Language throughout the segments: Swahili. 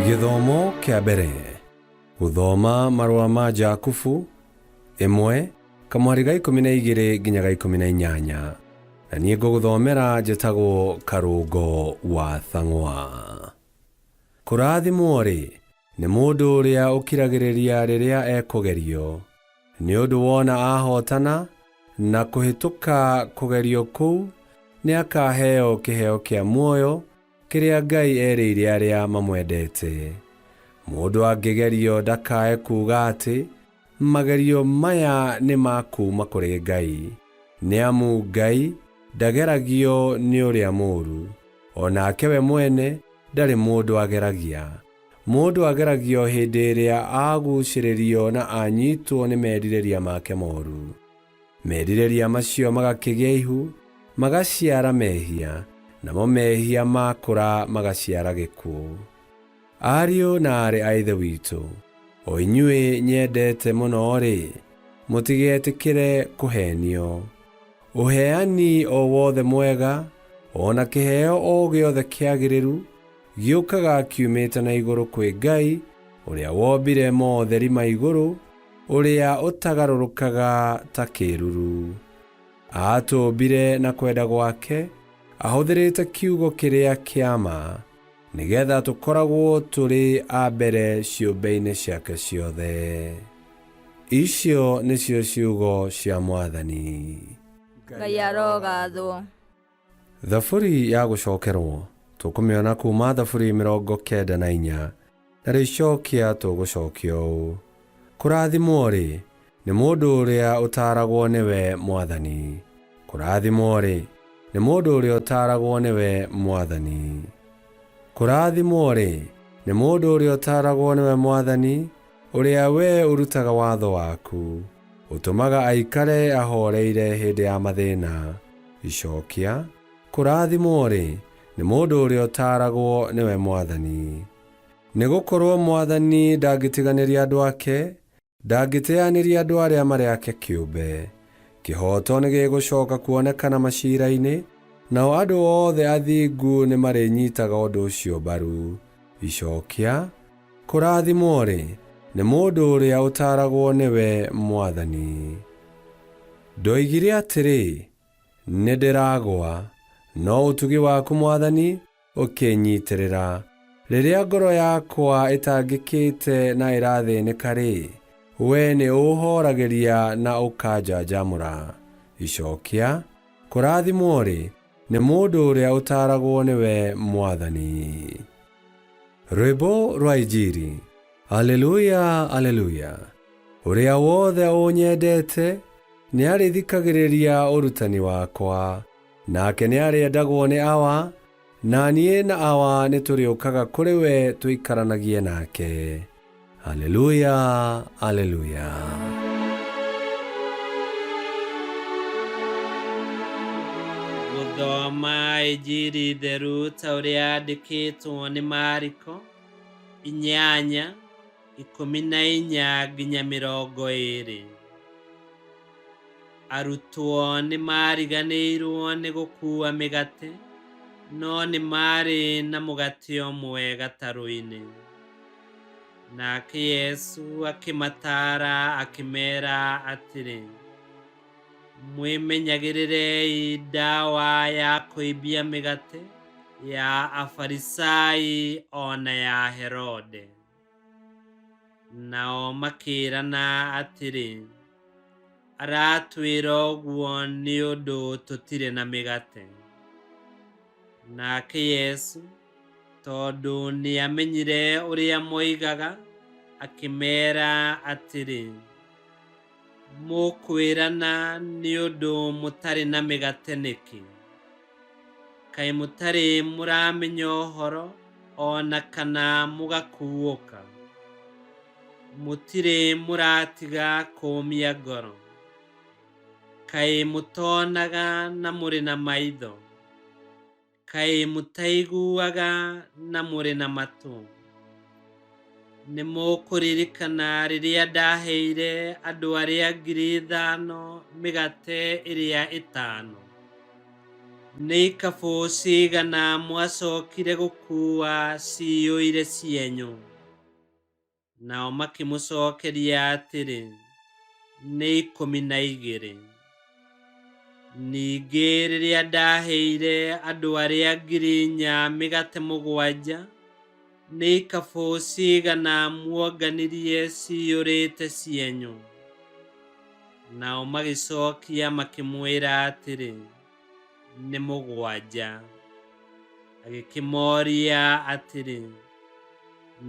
Githomo kĩa mbere guthoma marũa ma Jakubu 1 kamwari ga 12 nginya ga 18 na niĩ ngũgũthomera njĩtagwo Karũngo wa Thang'wa. Kũrathimwo-rĩ nĩ mũndũ ũrĩa ũkiragĩrĩria rĩrĩa ekũgerio, nĩ ũndũ wona ahotana na kũhĩtũka kũgerio kũu nĩ akaheo kĩheo kĩa muoyo kĩrĩa Ngai erĩire arĩa mamwendete. Mũndũ angĩgerio ndakae kuuga atĩ magerio maya nĩ ma kuuma kũrĩ Ngai, nĩ amu Ngai ndageragio nĩ ũrĩa mũũru, onake we mwene ndarĩ mũndũ ageragia. Mũndũ ageragio hĩndĩ ĩrĩa agucĩrĩrio na anyitwo nĩ merirĩria make moru. Merirĩria macio magakĩgĩa ihu, magaciara mehia, namo mehia makũra magaciara gĩkuũ. Ariũ na aarĩ a Ithe witũ, o inyuĩ nyendete mũno-rĩ, mũtigetĩkĩre kũhenio. Ũheani o wothe mwega, ona kĩheo o gĩothe kĩagĩrĩru, gĩũkaga kiumĩte na igũrũ kwĩ Ngai, ũrĩa wombire mothe rima igũrũ, ũrĩa ũtagarũrũkaga ta kĩĩruru. Aatũũmbire na kwenda gwake, ahũthĩrĩte kiugo kĩrĩa kĩa ma, nĩgetha tũkoragwo tũrĩ a mbere ciũmbe-inĩ ciake ciothe. Icio nĩcio ciugo cia Mwathani. Ngai arogathwo. Thaburi ya gũcokerwo tũkũmĩona kuuma thaburi 94 na rĩcokia tũgũcokio ũũ. Kũrathimwo-rĩ nĩ mũndũ ũrĩa ũtaaragwo nĩwe Mwathani. Kũrathimwo-rĩ nĩ mũndũ ũrĩa ũtaaragwo nĩwe Mwathani. Kũrathimwo-rĩ nĩ mũndũ ũrĩa ũtaaragwo nĩwe Mwathani, ũrĩa we ũrutaga watho waku, ũtũmaga aikare ahoreire hĩndĩ ya mathĩna. Icokia, kũrathimwo-rĩ nĩ mũndũ ũrĩa ũtaaragwo nĩwe Mwathani. Nĩgũkorwo Mwathani ndangĩtiganĩria andũ ake, ndangĩteanĩria andũ arĩa marĩ ake kĩũmbe. Kĩhooto nĩ gĩgũcoka kuonekana maciira-inĩ, nao andũ othe athingu nĩ marĩnyitaga ũndũ ũcio mbaru. Icokia, kũrathimwo-rĩ nĩ mũndũ ũrĩa ũtaaragwo nĩwe Mwathani. Ndoigire atĩrĩ, nĩndĩragwa, no ũtugi waku Mwathani ũkĩnyitĩrĩra. Rĩrĩa ngoro yakwa ĩtangĩkĩte na ĩrathĩnĩka-rĩ, we nĩ ũhoragĩria na ũkanjanjamũra. Icokia, kũrathimwo-rĩ nĩ mũndũ ũrĩa ũtaaragwo nĩwe Mwathani. Rwĩmbo rwa Injili. Aleluya, aleluya. Ũrĩa wothe ũnyendete nĩ arĩthikagĩrĩria ũrutani wakwa, nake nĩ arĩendagwo nĩ awa, na niĩ na awa nĩ tũrĩũkaga kũrĩ we tũikaranagie nake. Aleluya, aleluya. Gũthoma Injili theru ta ũrĩa yandĩkĩtwo nĩ Mariko 8:14 nginya 20. Arutwo nĩ mariganĩirwo nĩ gũkuua mĩgate, no nĩ marĩ na mũgate ũmwe gatarũ-inĩ. Nake Yesu akĩmataara akĩmeera atĩrĩ, mwĩmenyagĩrĩrei ndawa ya kũimbia mĩgate ya Afarisai ona ya Herode. Nao makĩĩrana atĩrĩ, aratwĩra ũguo nĩ ũndũ tũtirĩ na mĩgate. Nake Yesu, tondũ nĩamenyire ũrĩa moigaga, akĩmeera atĩrĩ, mũkwĩrana nĩ ũndũ mũtarĩ na mĩgate nĩkĩ? Kaĩ mũtarĩ mũramenya ũhoro ona kana mũgakuũka? Mũtirĩ mũratiga kũũmia ngoro? Kaĩ mũtonaga na mũrĩ na maitho? Kaĩ mũtaiguaga na mũrĩ na matũ? Nĩ mũkũririkana rĩrĩa ndaheire andũ arĩa 5,000 mĩgate ĩrĩa 5? nĩ ikabũ cigana mwacokire gũkuua ciyũire cienyu? Nao makĩmũcokeria atĩrĩ, nĩ 12. Ningĩ rĩrĩa ndaheire andũ arĩa 4,000 mĩgate 7, nĩ ikabũ cigana muonganirie ciyũrĩte cienyu? Nao magĩcokia makĩmwĩra atĩrĩ, nĩ 7. Agĩkĩmoria atĩrĩ,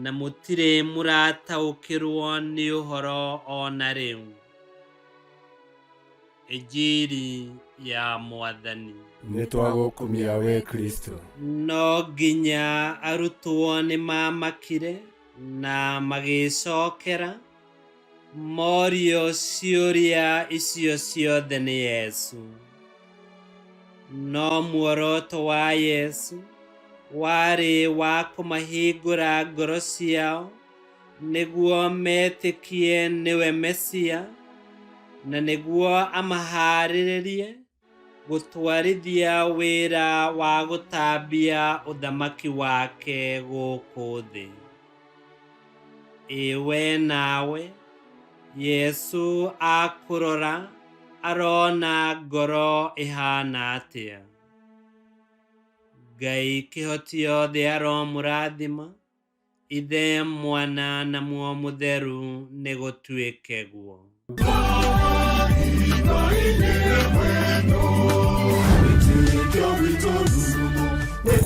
na mũtirĩ mũrataũkĩrwo nĩ ũhoro ona rĩu? Injiri ya Mwathani. Nĩ twagũkumia we Kristo. No nginya arutwo nĩ mamakire na magĩcokera morio ciũria icio ciothe nĩ Yesu. No muoroto wa Yesu warĩ wa kũmahingũra ngoro ciao nĩguo metĩkie nĩwe Mesia, na nĩguo amaharĩrĩrie gũtwarithia wĩra wa gũtambia ũthamaki wake gũkũ thĩ. Iwe nawe Yesu akũrora arona ngoro ihana atĩa. Ngai kĩhoti yothe aromũrathima, Ithe, Mwana na Muoyo Mũtheru nĩ gũtuĩke guo.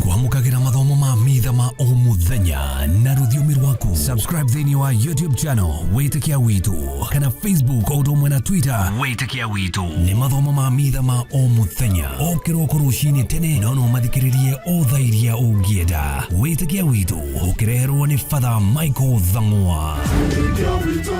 Kwamũkagĩra mathomo ma Mitha ma o mũthenya na rũthiomi rwaku. Subscribe thĩinĩ wa YouTube channel Witikia Witu, kana Facebook o ũndũ ũmwe na Twitter Witikia Witu. Nĩ mathomo ma Mitha ma o mũthenya, o kĩroko rũcinĩ tene, no mathikĩrĩrie o thaa iria ũngĩenda. Witikia Witu ũkĩreherwo nĩ Father Michael Thang'wa. Witikia Witu